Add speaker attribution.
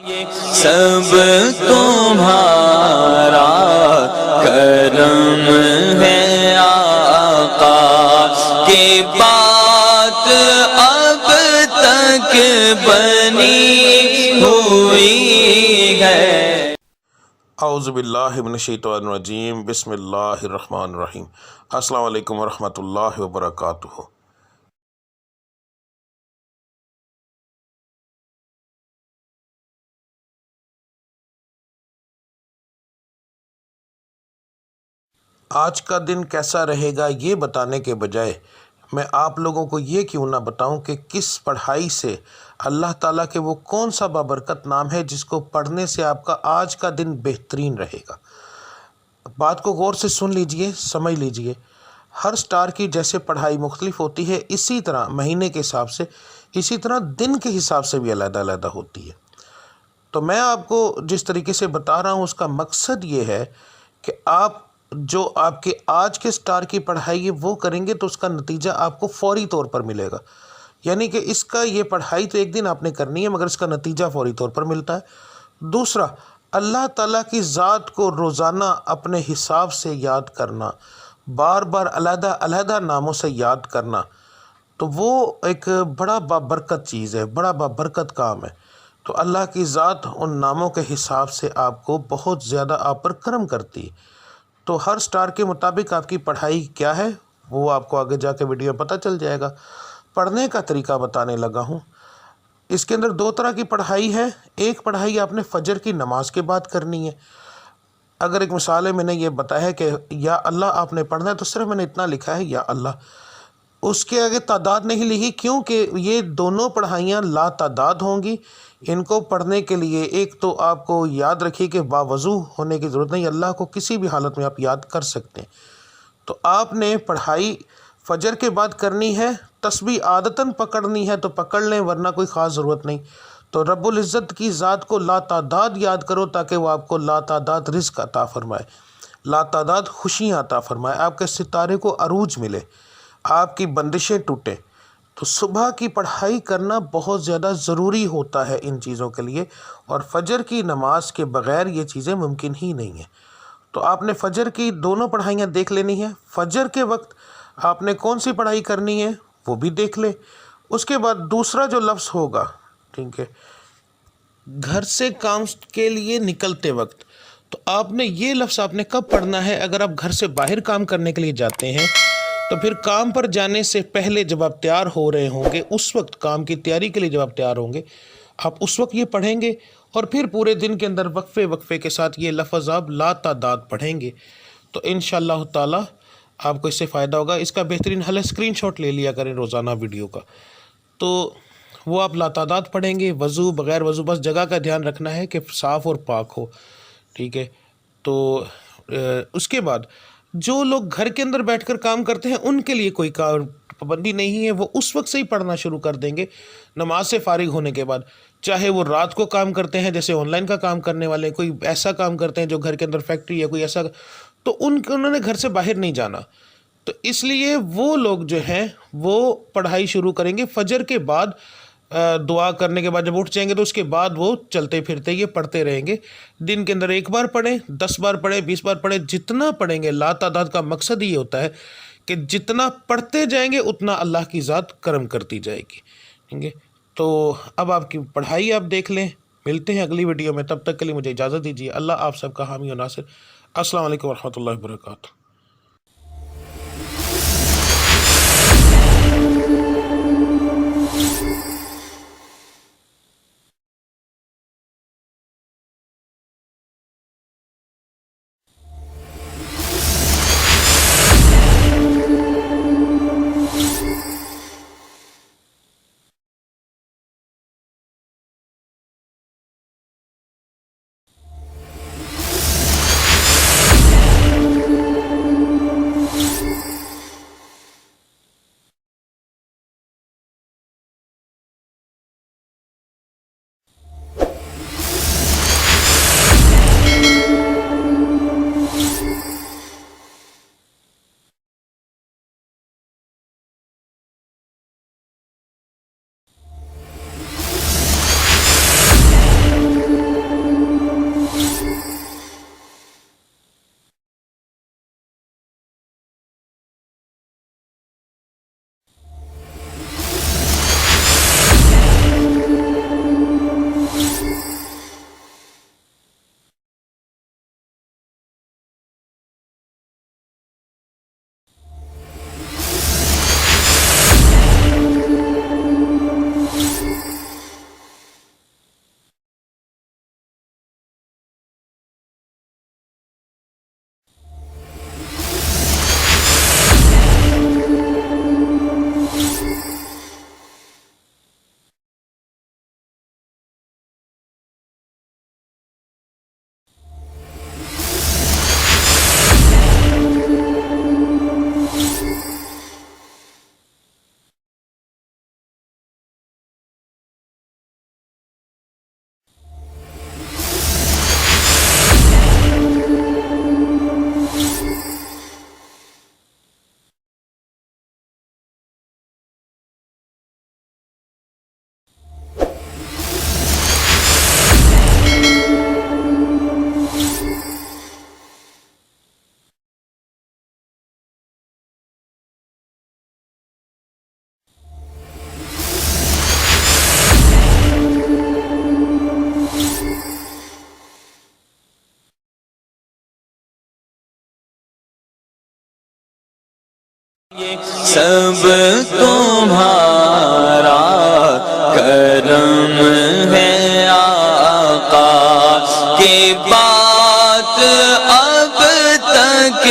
Speaker 1: سب تمہارا کرم ہے آقا کی بات اب تک بنی ہوئی ہے۔
Speaker 2: اعوذ باللہ من الشیطان الرجیم، بسم اللہ الرحمن الرحیم۔ السلام علیکم ورحمۃ اللہ وبرکاتہ۔ آج کا دن کیسا رہے گا یہ بتانے کے بجائے میں آپ لوگوں کو یہ کیوں نہ بتاؤں کہ کس پڑھائی سے اللہ تعالیٰ کے وہ کون سا بابرکت نام ہے جس کو پڑھنے سے آپ کا آج کا دن بہترین رہے گا۔ بات کو غور سے سن لیجئے، سمجھ لیجئے۔ ہر سٹار کی جیسے پڑھائی مختلف ہوتی ہے، اسی طرح مہینے کے حساب سے، اسی طرح دن کے حساب سے بھی علیحدہ علیحدہ ہوتی ہے۔ تو میں آپ کو جس طریقے سے بتا رہا ہوں اس کا مقصد یہ ہے کہ آپ جو آپ کے آج کے سٹار کی پڑھائی ہے وہ کریں گے تو اس کا نتیجہ آپ کو فوری طور پر ملے گا۔ یعنی کہ اس کا یہ پڑھائی تو ایک دن آپ نے کرنی ہے مگر اس کا نتیجہ فوری طور پر ملتا ہے۔ دوسرا، اللہ تعالیٰ کی ذات کو روزانہ اپنے حساب سے یاد کرنا، بار بار علیحدہ علیحدہ ناموں سے یاد کرنا، تو وہ ایک بڑا بابرکت چیز ہے، بڑا بابرکت کام ہے۔ تو اللہ کی ذات ان ناموں کے حساب سے آپ کو بہت زیادہ آپ پر کرم کرتی ہے۔ تو ہر سٹار کے مطابق آپ کی پڑھائی کیا ہے وہ آپ کو آگے جا کے ویڈیو پتہ چل جائے گا۔ پڑھنے کا طریقہ بتانے لگا ہوں۔ اس کے اندر دو طرح کی پڑھائی ہے۔ ایک پڑھائی آپ نے فجر کی نماز کے بعد کرنی ہے۔ اگر ایک مثال ہے، میں نے یہ بتایا ہے کہ یا اللہ آپ نے پڑھنا ہے تو صرف میں نے اتنا لکھا ہے یا اللہ، اس کے آگے تعداد نہیں لکھی کیونکہ یہ دونوں پڑھائیاں لا تعداد ہوں گی۔ ان کو پڑھنے کے لیے ایک تو آپ کو یاد رکھیے کہ باوضو ہونے کی ضرورت نہیں، اللہ کو کسی بھی حالت میں آپ یاد کر سکتے ہیں۔ تو آپ نے پڑھائی فجر کے بعد کرنی ہے، تسبیح عادتاً پکڑنی ہے تو پکڑ لیں ورنہ کوئی خاص ضرورت نہیں۔ تو رب العزت کی ذات کو لا تعداد یاد کرو تاکہ وہ آپ کو لا تعداد رزق عطا فرمائے، لا تعداد خوشیاں عطا فرمائے، آپ کے ستارے کو عروج ملے، آپ کی بندشیں ٹوٹیں۔ تو صبح کی پڑھائی کرنا بہت زیادہ ضروری ہوتا ہے ان چیزوں کے لیے، اور فجر کی نماز کے بغیر یہ چیزیں ممکن ہی نہیں ہیں۔ تو آپ نے فجر کی دونوں پڑھائیاں دیکھ لینی ہیں۔ فجر کے وقت آپ نے کون سی پڑھائی کرنی ہے وہ بھی دیکھ لیں۔ اس کے بعد دوسرا جو لفظ ہوگا، ٹھیک ہے، گھر سے کام کے لیے نکلتے وقت، تو آپ نے یہ لفظ آپ نے کب پڑھنا ہے؟ اگر آپ گھر سے باہر کام کرنے کے لیے جاتے ہیں تو پھر کام پر جانے سے پہلے جب آپ تیار ہو رہے ہوں گے، اس وقت کام کی تیاری کے لیے جب آپ تیار ہوں گے، آپ اس وقت یہ پڑھیں گے، اور پھر پورے دن کے اندر وقفے وقفے کے ساتھ یہ لفظ آپ لا تعداد پڑھیں گے تو انشاءاللہ تعالی آپ کو اس سے فائدہ ہوگا۔ اس کا بہترین حل ہے اسکرین شاٹ لے لیا کریں روزانہ ویڈیو کا، تو وہ آپ لا تعداد پڑھیں گے، وضو بغیر وضو، بس جگہ کا دھیان رکھنا ہے کہ صاف اور پاک ہو، ٹھیک ہے۔ تو اس کے بعد جو لوگ گھر کے اندر بیٹھ کر کام کرتے ہیں ان کے لیے کوئی پابندی نہیں ہے، وہ اس وقت سے ہی پڑھنا شروع کر دیں گے نماز سے فارغ ہونے کے بعد، چاہے وہ رات کو کام کرتے ہیں جیسے آن لائن کا کام کرنے والے، کوئی ایسا کام کرتے ہیں جو گھر کے اندر فیکٹری ہے کوئی ایسا، تو انہوں نے گھر سے باہر نہیں جانا، تو اس لیے وہ لوگ جو ہیں وہ پڑھائی شروع کریں گے فجر کے بعد، دعا کرنے کے بعد جب اٹھ جائیں گے تو اس کے بعد وہ چلتے پھرتے یہ پڑھتے رہیں گے۔ دن کے اندر ایک بار پڑھیں، 10 بار پڑھیں، 20 بار پڑھیں، جتنا پڑھیں گے۔ لا تعداد کا مقصد یہ ہوتا ہے کہ جتنا پڑھتے جائیں گے اتنا اللہ کی ذات کرم کرتی جائے گی، ٹھیک ہے۔ تو اب آپ کی پڑھائی آپ دیکھ لیں۔ ملتے ہیں اگلی ویڈیو میں، تب تک کے لیے مجھے اجازت دیجیے۔ اللہ آپ سب کا حامی و ناصر۔ السلام علیکم ورحمۃ اللہ وبرکاتہ۔
Speaker 1: سب تمہارا کرم ہے آقا کی بات اب تک